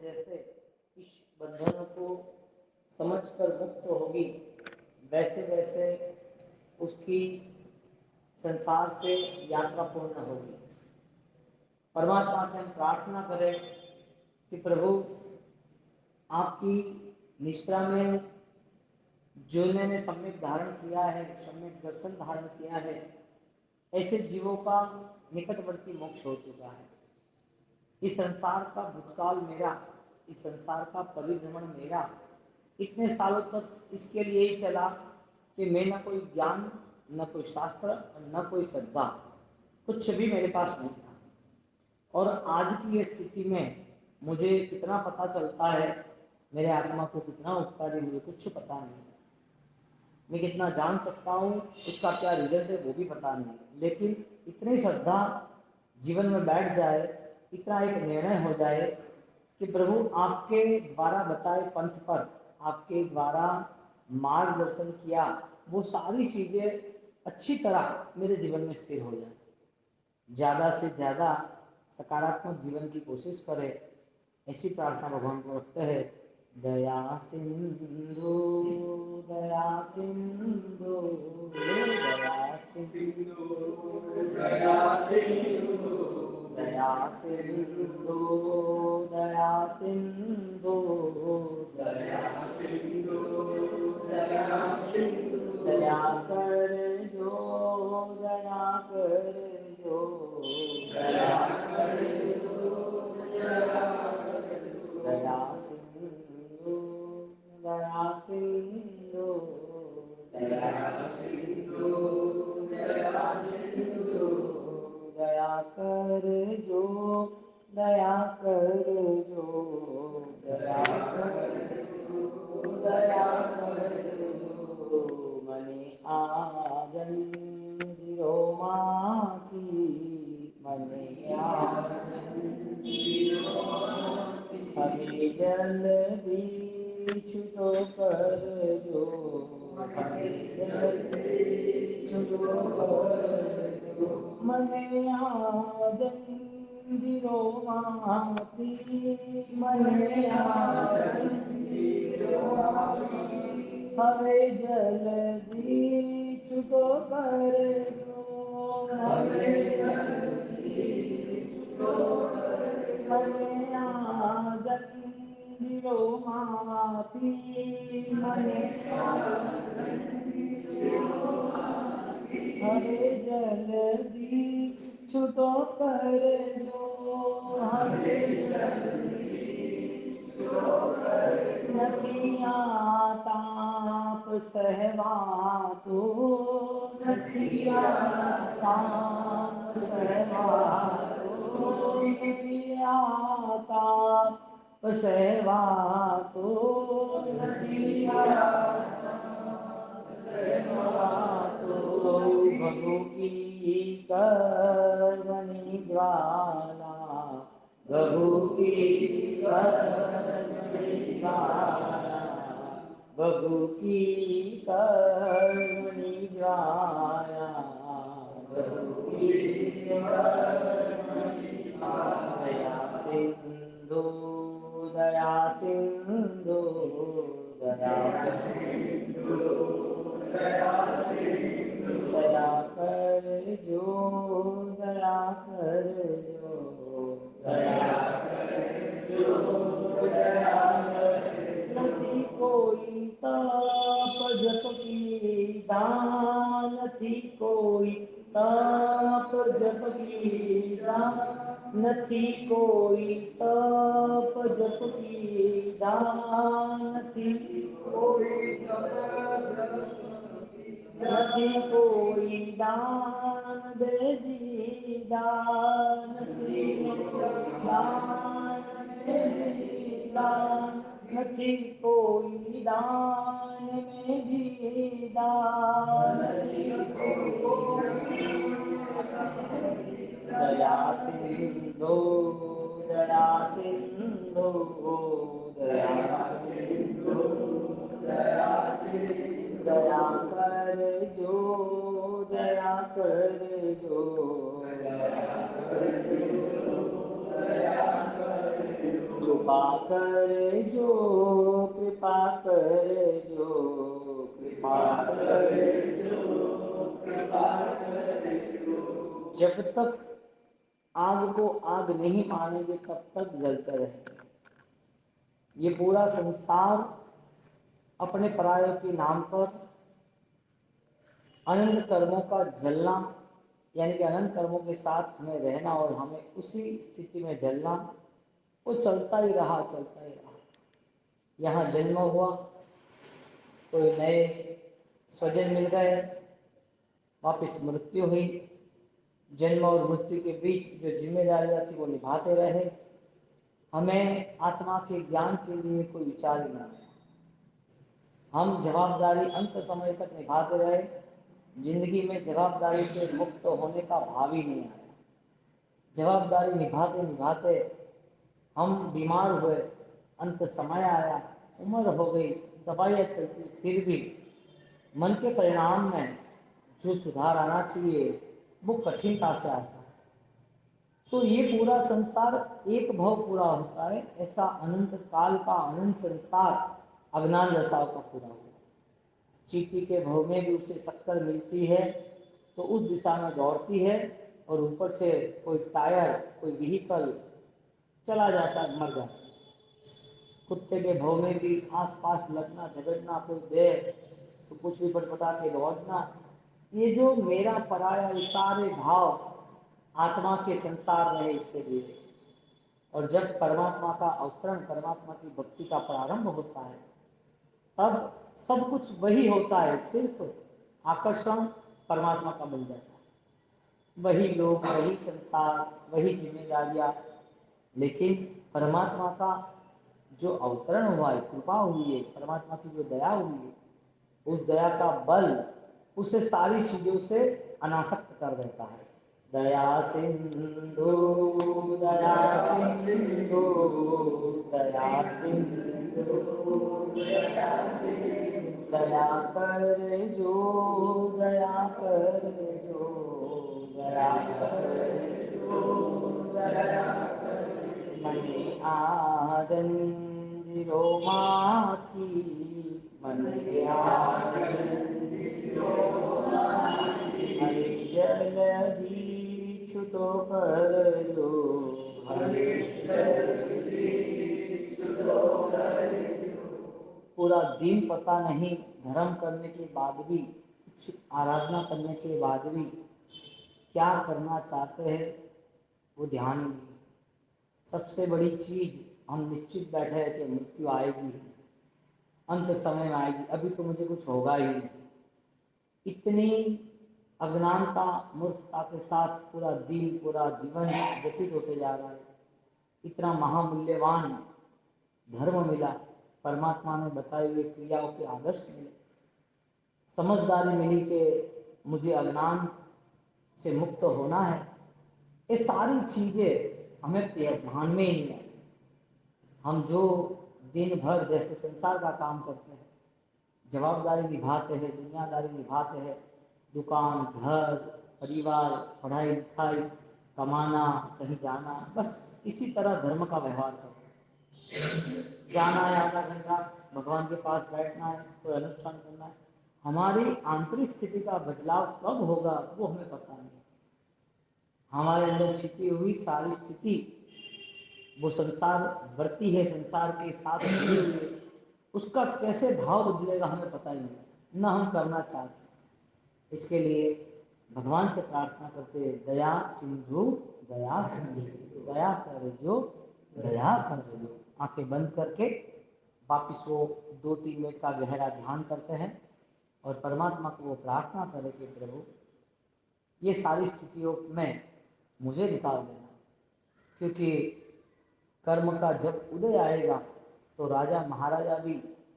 जैसे इस बंधनों को समझकर मुक्त होगी, वैसे वैसे उसकी संसार से यात्रा पूर्ण होगी। परमात्मा से हम प्रार्थना करें कि प्रभु आपकी निष्ठा में जो ने सम्यक धारण किया है, सम्यक दर्शन धारण किया है, ऐसे जीवों का निकटवर्ती मोक्ष हो चुका है। इस संसार का भूतकाल मेरा, इस संसार का परिभ्रमण मेरा इतने सालों तक इसके लिए ही चला कि मैं न कोई ज्ञान, न कोई शास्त्र, न कोई श्रद्धा, कुछ भी मेरे पास नहीं था। और आज की ये स्थिति में मुझे कितना पता चलता है, मेरे आत्मा को कितना उठता है, मुझे कुछ पता नहीं। मैं कितना जान सकता हूँ, उसका क्या रिजल्ट है वो भी पता नहीं। लेकिन इतनी श्रद्धा जीवन में बैठ जाए, इतना एक निर्णय हो जाए कि प्रभु आपके द्वारा बताए पंथ पर, आपके द्वारा मार्गदर्शन किया, वो सारी चीज़ें अच्छी तरह मेरे जीवन में स्थिर हो जाए। ज़्यादा से ज़्यादा सकारात्मक जीवन की कोशिश करें, ऐसी प्रार्थना भगवान को रखते हैं। दया सिंधु दया सिंधु दया सिंधु दया सिंधु दया सिंधु दया सिंधु दया सिंधु दया सिंधु दया कर जो दया कर जो दया कर जो दया सिंधु दया सिंधु दया सिंधु दया सिंधु दया कर जो दया कर जो दया कर जो दया कर जो मने आजन जिरो माथी मने आजन जिरो हमें जल्दी छुटो कर जो हमें जल्दी छुटो कर जो मने आजन जिरो माथी मने आजन जिरो माथी हमें जल्दी छुटो कर जो हमें जल्दी छुटो मने आजन जिरो माथी मने आजन जिरो माथी हरे जल्दी छुटो कर जो हरे जल्दी छुटो कर नथिया ताप सहवा तो नथिया ताप सहवा तो नथिया ताप सहवा तो नथिया प्रभु की करनी ज्वाला प्रभु की करनी ज्वाला प्रभु की करनी ज्वाला प्रभु की करनी दया सिंधु दया सिंधु दया सिंधु दया सिंधु दया कर जो दया कर जो दया कर जो दया कर नहीं कोई ताप जप की दान थी कोई ताप जप की दान नथी कोई ताप जप की दान थी कोई नथी कोई दान दे दी दान थी दान दे दी दान नथी कोई दान में भी दान दया सिंधु दया सिंधु दया सिंधु दया सिंधु दया कर जो दया कर जो दया कर जो कृपा कर जो, कृपा कर जो, कृपा कर जो, कृपा कर जो। जब तक आग को आग नहीं मानेंगे तब तक जलते रहेंगे। ये पूरा संसार अपने परायों के नाम पर अनंत कर्मों का जलना, यानी कि अनंत कर्मों के साथ हमें रहना और हमें उसी स्थिति में जलना, वो चलता ही रहा, चलता ही रहा। यहाँ जन्म हुआ, कोई नए स्वजन मिल गए, वापस मृत्यु हुई, जन्म और मृत्यु के बीच जो जिम्मेदारियां थी वो निभाते रहे। हमें आत्मा के ज्ञान के लिए कोई विचार ही नहीं आया। हम जवाबदारी अंत समय तक निभाते रहे, जिंदगी में जवाबदारी से मुक्त होने का भाव ही नहीं आया। जवाबदारी निभाते निभाते हम बीमार हुए, अंत समय आया, उम्र हो गई, दवाइयाँ चलती, फिर भी मन के परिणाम में जो सुधार आना चाहिए वो कठिनता से आता है। तो ये पूरा संसार एक भव पूरा होता है, ऐसा अनंत काल का अनंत संसार अज्ञान दशाओं का पूरा हुआ। चींटी के भव में भी उसे शक्कर मिलती है तो उस दिशा में दौड़ती है, और ऊपर से कोई टायर, कोई व्हीकल चला जाता है, मर जाता है। कुत्ते के भव में भी आसपास लगना, झगड़ना, कोई दे तो कुछ भी पटपटा के दौड़ना। ये जो मेरा पराया, ये सारे भाव आत्मा के संसार रहे इसके लिए। और जब परमात्मा का अवतरण, परमात्मा की भक्ति का प्रारंभ होता है, तब सब कुछ वही होता है, सिर्फ आकर्षण परमात्मा का बन जाता है। वही लोग, वही संसार, वही जिम्मेदारियां, लेकिन परमात्मा का जो अवतरण हुआ है, कृपा हुई है, परमात्मा की जो दया हुई है, उस दया का बल उसे सारी चीजों से अनासक्त कर देता है। दया सिंधु, दया सिंधु, दया सिंधु, दया सिंधु, दया कर जो, दया कर जो, दया कर जो, दया कर। मने आजंजीरो माथी, मने आजंजीरो माथी, हरि जल्दी छुटो कर जो, हरि जल्दी छुटो कर जो। पूरा दिन पता नहीं, धर्म करने के बाद भी, कुछ आराधना करने के बाद भी क्या करना चाहते हैं वो ध्यान ही नहीं। सबसे बड़ी चीज हम निश्चित बैठे हैं कि मृत्यु आएगी, अंत समय में आएगी, अभी तो मुझे कुछ होगा ही नहीं। इतनी अज्ञानता, मूर्खता के साथ पूरा दिन, पूरा जीवन व्यतीत होते जा रहा है। इतना महामूल्यवान धर्म मिला, परमात्मा ने बताए हुए क्रियाओं के आदर्श मिले, समझदारी मिली कि मुझे अज्ञान से मुक्त होना है। ये सारी चीजें हमें ध्यान में ही नहीं आई। हम जो दिन भर जैसे संसार का काम करते हैं, जवाबदारी निभाते हैं, दुनियादारी निभाते हैं, दुकान, घर, परिवार, पढ़ाई लिखाई, कमाना, कहीं जाना, बस इसी तरह धर्म का व्यवहार करो। जाना है आधा घंटा, भगवान के पास बैठना है, कोई अनुष्ठान करना है। हमारी आंतरिक स्थिति का बदलाव कब होगा वो हमें पता नहीं। हमारे अंदर छिपी हुई सारी स्थिति, वो संसार वर्ती है, संसार के साथ जुड़ी हुई है, उसका कैसे भाव बदलेगा हमें पता ही नहीं, न हम करना चाहते। इसके लिए भगवान से प्रार्थना करते हैं, दया सिंधु, दया सिंधु, दया कर जो, दया कर जो। आंखें बंद करके वापिस वो 2-3 मिनट का गहरा ध्यान करते हैं और परमात्मा को वो प्रार्थना करें कि प्रभु ये सारी स्थितियों में मुझे निकाल देना, क्योंकि कर्म का जब उदय आएगा तो राजा महाराजा भी,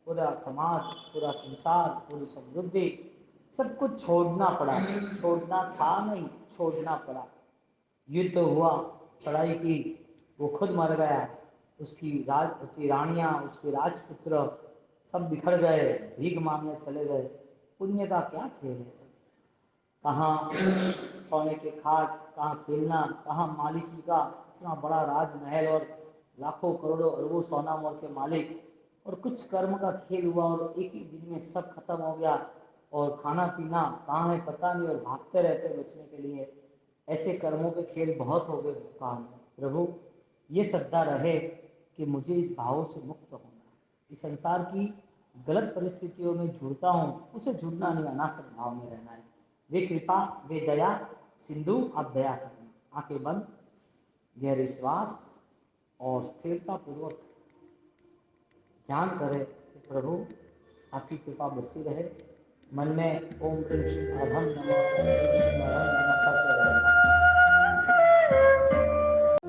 पूरा समाज, पूरा संसार, पूरी समृद्धि, सब कुछ छोड़ना पड़ा। छोड़ना था नहीं, छोड़ना पड़ा। युद्ध हुआ, चढ़ाई की, वो खुद मर गया, उसकी रानियां, उसके राजपुत्र सब बिखर गए, भीख मांगने चले गए। पुण्य का क्या खेल है? कहाँ सोने के खाट, कहाँ खेलना, कहाँ मालिकी का इतना बड़ा राजमहल और लाखों करोड़ों अरबों सोना मोल के मालिक, और कुछ कर्म का खेल हुआ और एक ही दिन में सब खत्म हो गया, और खाना पीना कहाँ है पता नहीं, और भागते रहते बचने के लिए। ऐसे कर्मों के खेल बहुत हो गए भगवान। प्रभु ये श्रद्धा रहे कि मुझे इस भाव से मुक्त होना है, इस संसार की गलत परिस्थितियों में जुड़ता हूँ, उसे जुड़ना नहीं, अनासक्त भाव में रहना है। वे कृपा, वे दया सिंधु, आप दया करना। आंखें बंद, गहरी श्वास और स्थिरता पूर्वक ध्यान करें कि प्रभु आपकी कृपा बरसी रहे। मन में ओम ह्रीं श्रीं अरहम नमः, ओम ह्रीं श्रीं अरहम नमः करते रहें।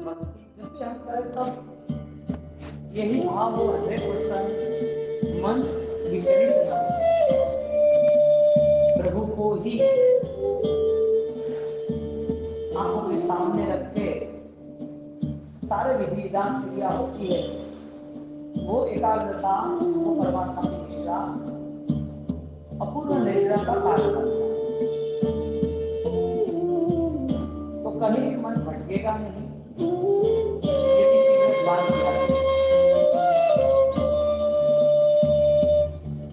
भक्ति जब भी हम करें तब यही भाव हो 100% मन विचलित न हो, प्रभु को ही आंखों के सामने रख के सारे विधि विधान क्रिया होती है। वो एकाग्रता, वो परमात्मा की निष्ठा अपूर्ण निद्रा का कारण बनता है। तो कहीं भी मन भटकेगा नहीं, यदि तीव्र ध्यान किया तो।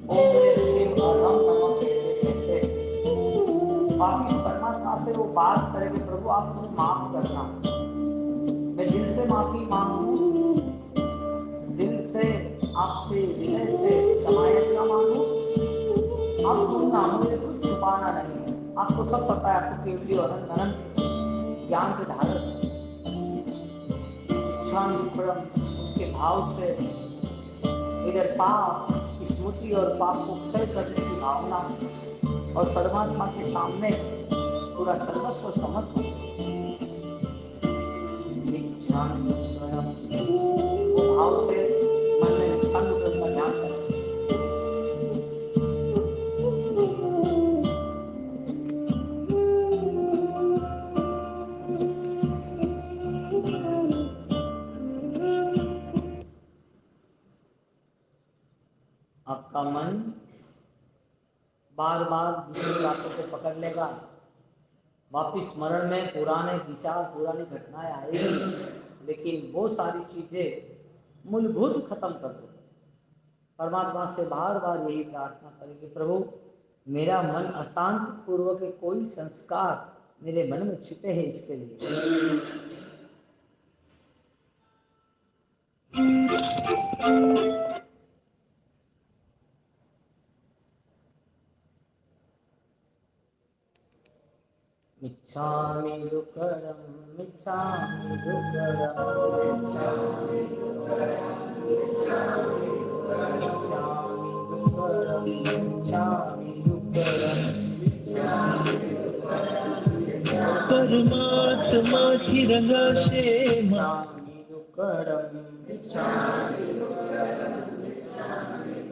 ओम ह्रीं श्रीं अरहम नमः कहते कहते वापिस परमात्मा से वो बात करें कि प्रभु आप मुझे माफ करना, मैं दिल से माफी मांगू, दिल से आपसे विनय से क्षमायाचना मांगू। आप सुनना, मुझे कुछ छुपाना नहीं है, आपको सब पता है, आपको केवली और अनंत अनंत ज्ञान के धारक इच्छा उसके भाव से इधर पाप स्मृति और पाप को क्षय करने की भावना, और परमात्मा के सामने पूरा सर्वस्व समर्पण। वो भाव से मन में संग का ध्यान करें। आपका मन बार बार दूसरी बातों को पकड़ लेगा, वापिस स्मरण में पुराने विचार, पुरानी घटनाएं आएगी, लेकिन वो सारी चीजें मूलभूत खत्म कर दो। परमात्मा से बार बार यही प्रार्थना करेंगे, प्रभु मेरा मन अशांत पूर्वक कोई संस्कार मेरे मन में छिपे हैं, इसके लिए मिच्छामि दुक्कडं, मिच्छामि दुक्कडं, मिच्छामि दुक्कडं, मिच्छामि दुक्कडं, मिच्छामि दुक्कडं, मिच्छामि दुक्कडं, परमात्मा की रंगाशे मिच्छामि दुक्कडं, मिच्छामि दुक्कडं, मिच्छामि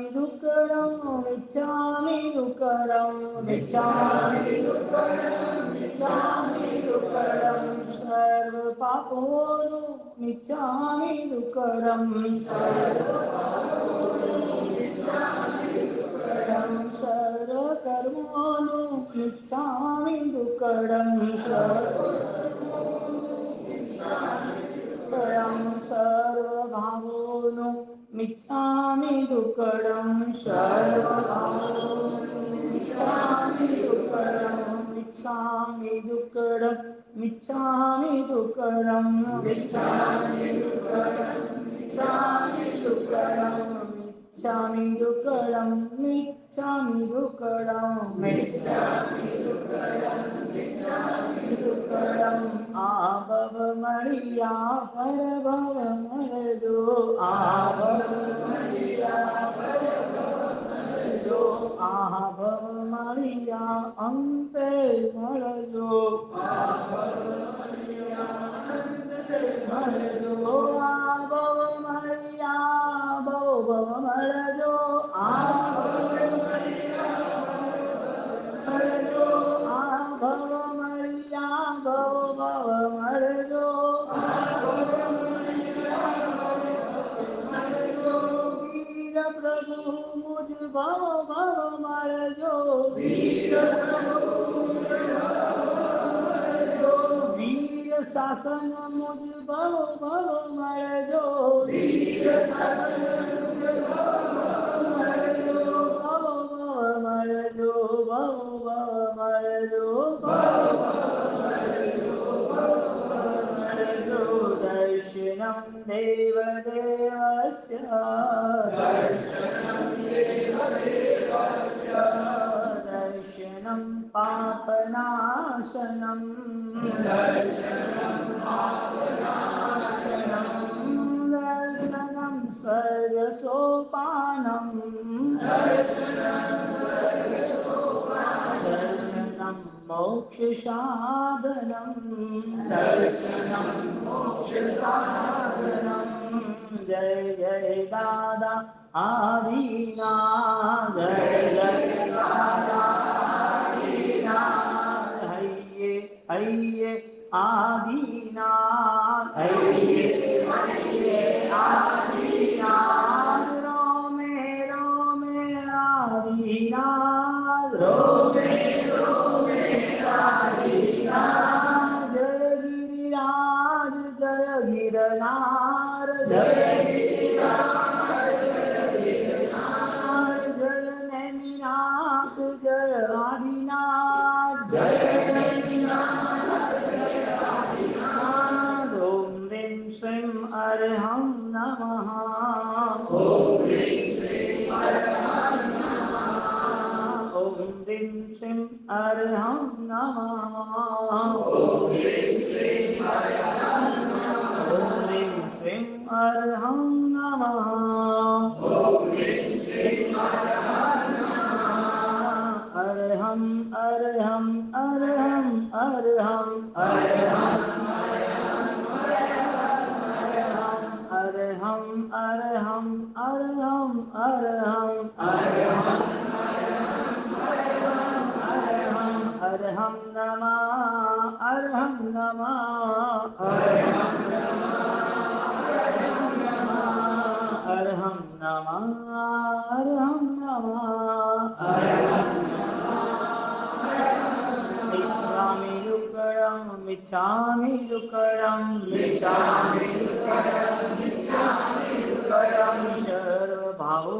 दुक्कडं, मिच्छामि दुक्कडं, मिच्छामि दुक्कडं, मिच्छामि दुक्कडं, सर्व पापोनु मिच्छामि दुक्कडं, सर्व पापोनु मिच्छामि दुक्कडं, सर्व कर्मोनु मिच्छामि दुक्कडं, सर्व कर्मोनु मिच्छामि दुक्कडं, सर्व भावोनु मिच्छामि दुक्कडं, सर्वभावोनु मिच्छामि दुक्कडं, मिच्छामि दुक्कडं, मिच्छामि दुक्कडं, मिच्छामि दुक्कडं, मिच्छामि दुक्कडं, मिच्छामि दुक्कडं, मिच्छामि दुक्कडं, मिच्छामि दुक्कडं, मिच्छामि दुक्कडं, आभव मणिया परभव मरदो, आभव मणिया परभव मरदो, आभव मणिया अंते मरदो, आभव मणिया अंते मरदो, आभव मणिया भव भव मरदो, आभव मणिया मरदो, आभव मणिया भव भव मरदो, आभव मणिया भव मरदो, वीर प्रभु मुझ भव भव मरदो, वीर प्रभु मुझ भव भव मरदो, वीर शासन मुझ भव भव मर जो वीर दर्शनं देवदेवस्य दर्शनं पापनाशनं दर्शनं स्वर्गसोपानं दर्शनं मोक्षसाधनं दर्शनं मोक्षसाधनं जय जय दादा आदिनाथ जय जय दादा आदिनाथ हइये हइये आदिनाथ हइये हइये आदिनाथ रोमे रोमे आदिनाथ रोमे जय गिरिराज जय गिरनार जय जय नैमिनाथ जय आदिनाथ जय ओम ह्रीं श्रीं अर्हं नमः ओम ह्रीं श्रीं अर्हं नमः ओम ह्रीं श्रीं अर्हं नमः अर्हं अर्हं अर्हं अर्हं अर्हं अर्हं अर्हं अर्हं अर्हं अर्हं नमः अर्हं नमः अर्हं नमः अर्हं नमः मिच्छामि दुक्कडं मिच्छामि दुक्कडं मिच्छामि दुक्कडं सर्वभावो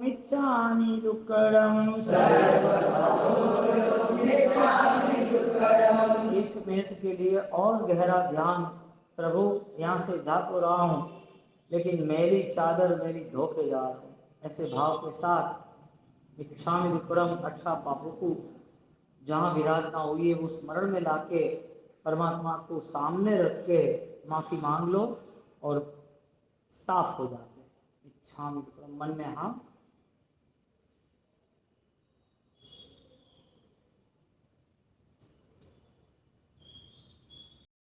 मिच्छामि दुक्कडं एक मिनट के लिए और गहरा ध्यान। प्रभु यहाँ से जा तो रहा हूँ लेकिन मेरी चादर मेरी धोके जा रहा हूँ, ऐसे भाव के साथ मिच्छामि दुक्कडम अच्छा पापों को जहाँ विराजना हुई है वो स्मरण में लाके परमात्मा को सामने रख के माफ़ी मांग लो और साफ हो जाते हैं। इच्छामि दुक्कडम मन में हाँ